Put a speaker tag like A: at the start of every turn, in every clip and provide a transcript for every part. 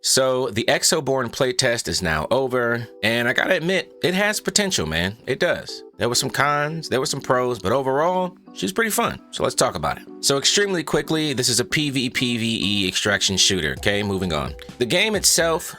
A: So the EXOBORNE playtest is now over, and I gotta admit, it has potential, man. It does. There were some cons, there were some pros, but overall, she's pretty fun. So let's talk about it. So extremely quickly, this is a PvPvE extraction shooter, okay? Moving on. The game itself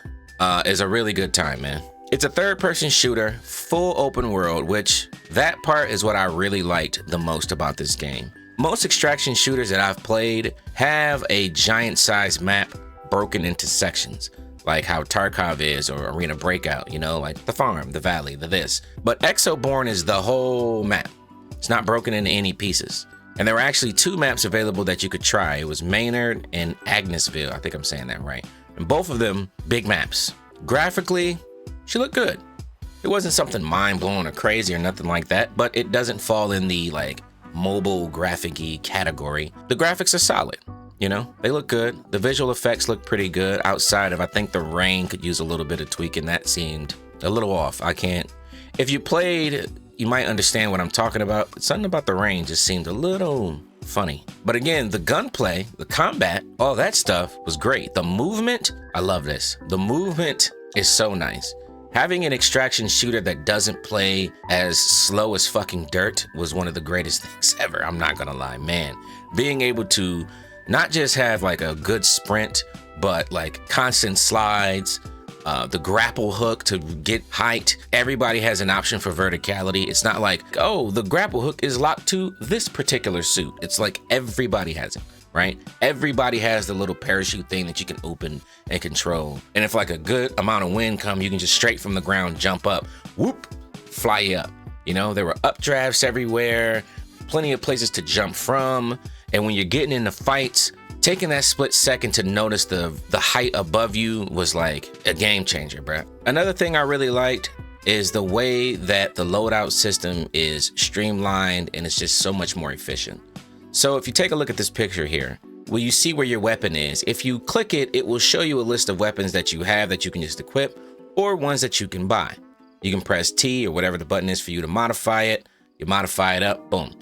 A: is a really good time, man. It's a third-person shooter, full open world, which that part is what I really liked the most about this game. Most extraction shooters that I've played have a giant-sized map broken into sections, like how Tarkov is or Arena Breakout, you know, like the farm, the valley, the this. But EXOBORNE is the whole map. It's not broken into any pieces. And there were actually 2 maps available that you could try. It was Maynard and Agnesville. I think I'm saying that right. And both of them, big maps. Graphically, she looked good. It wasn't something mind-blowing or crazy or nothing like that, but it doesn't fall in the like mobile graphic-y category. The graphics are solid. You know, they look good. The visual effects look pretty good outside of, I think the rain could use a little bit of tweaking. That seemed a little off. If you played, you might understand what I'm talking about, but something about the rain just seemed a little funny. But again, the gunplay, the combat, all that stuff was great. The movement, I love this. The movement is so nice. Having an extraction shooter that doesn't play as slow as fucking dirt was one of the greatest things ever. I'm not gonna lie, man. Being able to not just have like a good sprint, but like constant slides, the grapple hook to get height. Everybody has an option for verticality. It's not like, oh, the grapple hook is locked to this particular suit. It's like everybody has it, right? Everybody has the little parachute thing that you can open and control. And if like a good amount of wind come, you can just straight from the ground jump up, whoop, fly up. You know, there were updrafts everywhere, plenty of places to jump from. And when you're getting into fights, taking that split second to notice the height above you was like a game changer, bruh. Another thing I really liked is the way that the loadout system is streamlined and it's just so much more efficient. So if you take a look at this picture here, well, you see where your weapon is. If you click it, it will show you a list of weapons that you have that you can just equip or ones that you can buy. You can press T or whatever the button is for you to modify it. You modify it up, boom.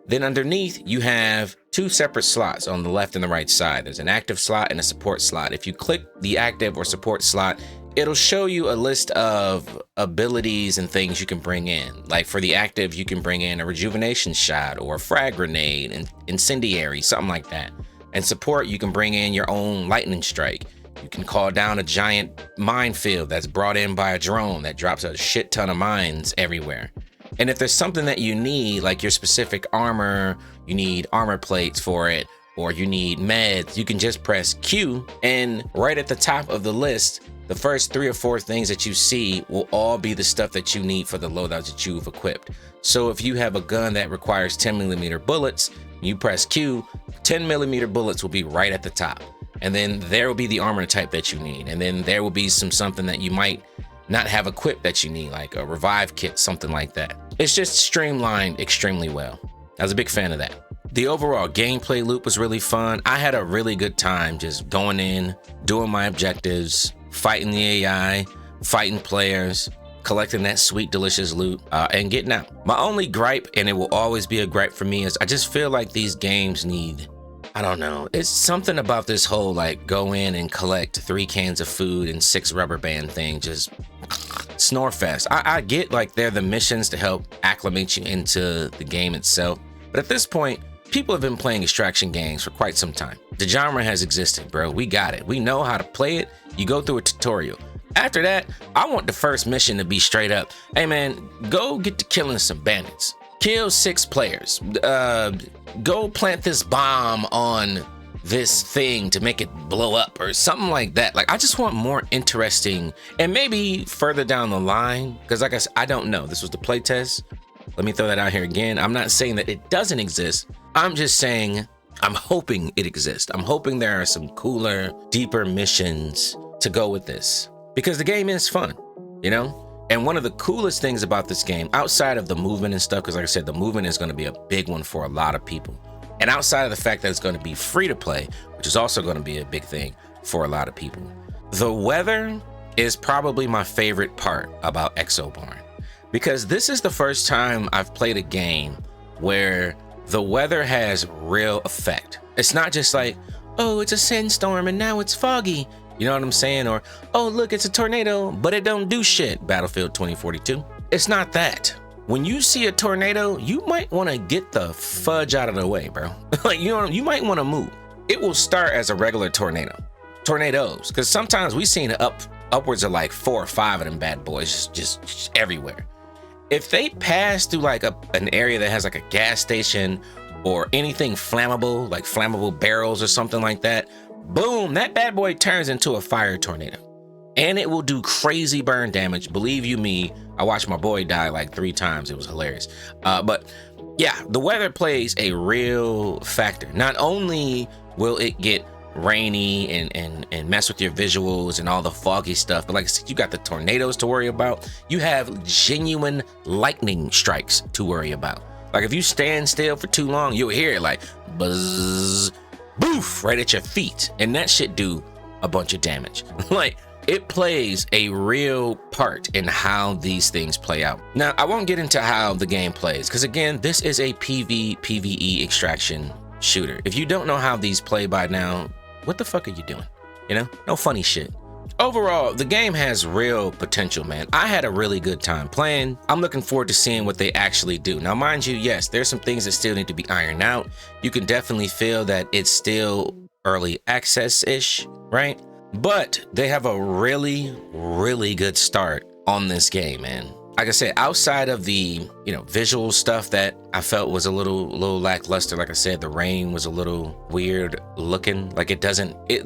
A: Then underneath, you have 2 separate slots on the left and the right side. There's an active slot and a support slot. If you click the active or support slot, it'll show you a list of abilities and things you can bring in. Like for the active, you can bring in a rejuvenation shot or a frag grenade and incendiary, something like that. And support, you can bring in your own lightning strike. You can call down a giant minefield that's brought in by a drone that drops a shit ton of mines everywhere. And if there's something that you need, like your specific armor, you need armor plates for it, or you need meds, you can just press Q, and right at the top of the list, the first 3 or 4 things that you see will all be the stuff that you need for the loadout that you've equipped. So if you have a gun that requires 10mm bullets, you press Q, 10mm bullets will be right at the top. And then there will be the armor type that you need. And then there will be something that you might not have equipped that you need, like a revive kit, something like that. It's just streamlined extremely well. I was a big fan of that. The overall gameplay loop was really fun. I had a really good time just going in, doing my objectives, fighting the AI, fighting players, collecting that sweet, delicious loot, and getting out. My only gripe, and it will always be a gripe for me, is I just feel like these games need, I don't know, it's something about this whole like go in and collect 3 cans of food and 6 rubber band thing, just snore fest. I get like they're the missions to help acclimate you into the game itself, but at this point, people have been playing extraction games for quite some time. The genre has existed, bro. We got it. We know how to play it. You go through a tutorial. After that, I want the first mission to be straight up, hey man, go get to killing some bandits. Kill 6 players. Go plant this bomb on this thing to make it blow up or something like that. Like, I just want more interesting, and maybe further down the line, because like I said, I don't know. This was the playtest. Let me throw that out here again. I'm not saying that it doesn't exist. I'm just saying I'm hoping it exists. I'm hoping there are some cooler, deeper missions to go with this, because the game is fun, you know? And one of the coolest things about this game, outside of the movement and stuff, because like I said, the movement is going to be a big one for a lot of people. And outside of the fact that it's going to be free to play, which is also going to be a big thing for a lot of people. The weather is probably my favorite part about EXOBORNE, because this is the first time I've played a game where the weather has real effect. It's not just like, oh, it's a sandstorm and now it's foggy. You know what I'm saying? Or, oh, look, it's a tornado, but it don't do shit, Battlefield 2042. It's not that. When you see a tornado, you might want to get the fudge out of the way, bro. Like, you know, you might want to move. It will start as a regular tornadoes, because sometimes we've seen upwards of like 4 or 5 of them bad boys just everywhere. If they pass through like an area that has like a gas station or anything flammable, like flammable barrels or something like that, boom, that bad boy turns into a fire tornado. And it will do crazy burn damage. Believe you me, I watched my boy die like 3 times. It was hilarious. But yeah, the weather plays a real factor. Not only will it get rainy and mess with your visuals and all the foggy stuff, but like I said, you got the tornadoes to worry about. You have genuine lightning strikes to worry about. Like if you stand still for too long, you'll hear it like buzz, boof, right at your feet, and that shit do a bunch of damage. Like, it plays a real part in how these things play out. Now, I won't get into how the game plays, because again, this is a PvE extraction shooter. If you don't know how these play by now, what the fuck are you doing? You know, no funny shit. Overall, the game has real potential, man. I had a really good time playing. I'm looking forward to seeing what they actually do. Now, mind you, yes, there's some things that still need to be ironed out. You can definitely feel that it's still early access-ish, right? But they have a really, really good start on this game, man. Like I said, outside of the, you know, visual stuff that I felt was a little lackluster. Like I said, the rain was a little weird looking. Like it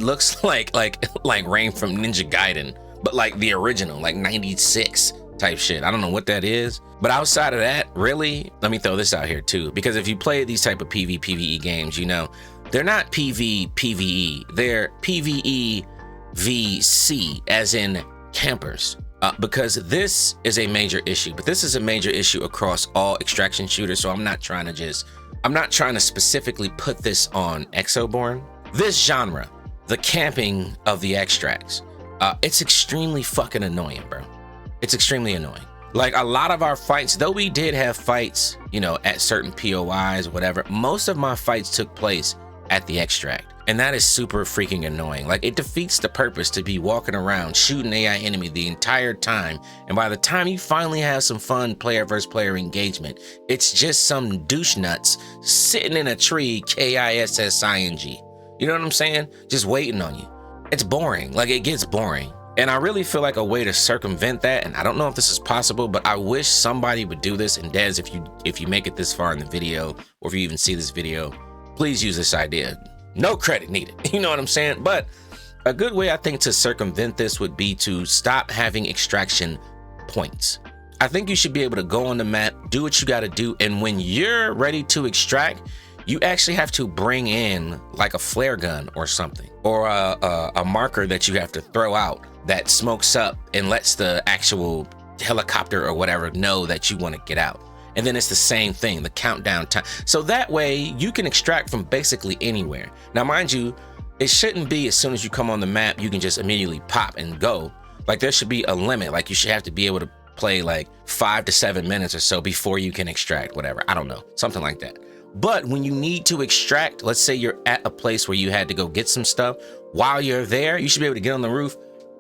A: looks like rain from Ninja Gaiden, but like the original, like 96 type shit. I don't know what that is. But outside of that, really, let me throw this out here too, because if you play these type of PvE games, you know, they're not PvE, they're PvE VC, as in campers. Because this is a major issue, but this is a major issue across all extraction shooters. So I'm not trying to specifically put this on EXOBORNE. This genre, the camping of the extracts, it's extremely fucking annoying, bro. It's extremely annoying. Like a lot of our fights, though we did have fights, you know, at certain POIs or whatever, most of my fights took place at the extract. And that is super freaking annoying. Like, it defeats the purpose to be walking around shooting AI enemy the entire time. And by the time you finally have some fun player versus player engagement, it's just some douche nuts sitting in a tree, KISSING. You know what I'm saying? Just waiting on you. It's boring. Like, it gets boring. And I really feel like a way to circumvent that, and I don't know if this is possible, but I wish somebody would do this. And Des, if you make it this far in the video, or if you even see this video, please use this idea. No credit needed. You know what I'm saying? But a good way, I think, to circumvent this would be to stop having extraction points. I think you should be able to go on the map, do what you got to do, and when you're ready to extract, you actually have to bring in like a flare gun or something, or a marker that you have to throw out that smokes up and lets the actual helicopter or whatever know that you want to get out. And then it's the same thing, the countdown time. So that way you can extract from basically anywhere. Now, mind you, it shouldn't be as soon as you come on the map, you can just immediately pop and go. Like, there should be a limit. Like, you should have to be able to play like 5 to 7 minutes or so before you can extract, whatever. I don't know, something like that. But when you need to extract, let's say you're at a place where you had to go get some stuff. While you're there, you should be able to get on the roof,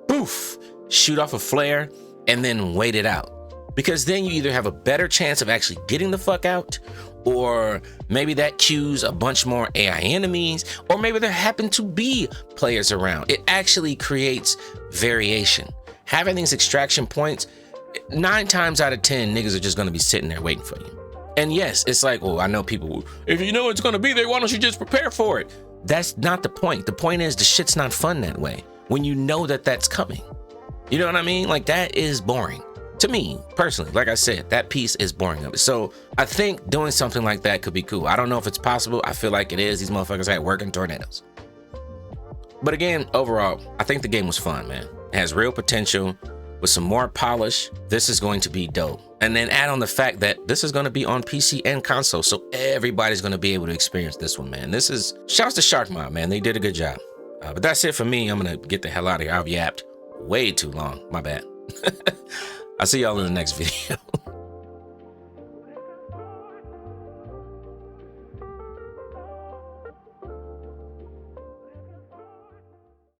A: poof, shoot off a flare, and then wait it out. Because then you either have a better chance of actually getting the fuck out, or maybe that cues a bunch more AI enemies, or maybe there happen to be players around. It actually creates variation. Having these extraction points, 9 times out of 10, niggas are just gonna be sitting there waiting for you. And yes, it's like, well, I know people, if you know it's gonna be there, why don't you just prepare for it? That's not the point. The point is the shit's not fun that way when you know that that's coming. You know what I mean? Like, that is boring. To me, personally, like I said, that piece is boring of it. So I think doing something like that could be cool. I don't know if it's possible. I feel like it is. These motherfuckers had working tornadoes. But again, overall, I think the game was fun, man. It has real potential. With some more polish, this is going to be dope. And then add on the fact that this is going to be on PC and console, so everybody's going to be able to experience this one, man. This is, shouts to Sharkmob, man. They did a good job. But that's it for me. I'm going to get the hell out of here. I've yapped way too long. My bad. I'll see y'all in the next video.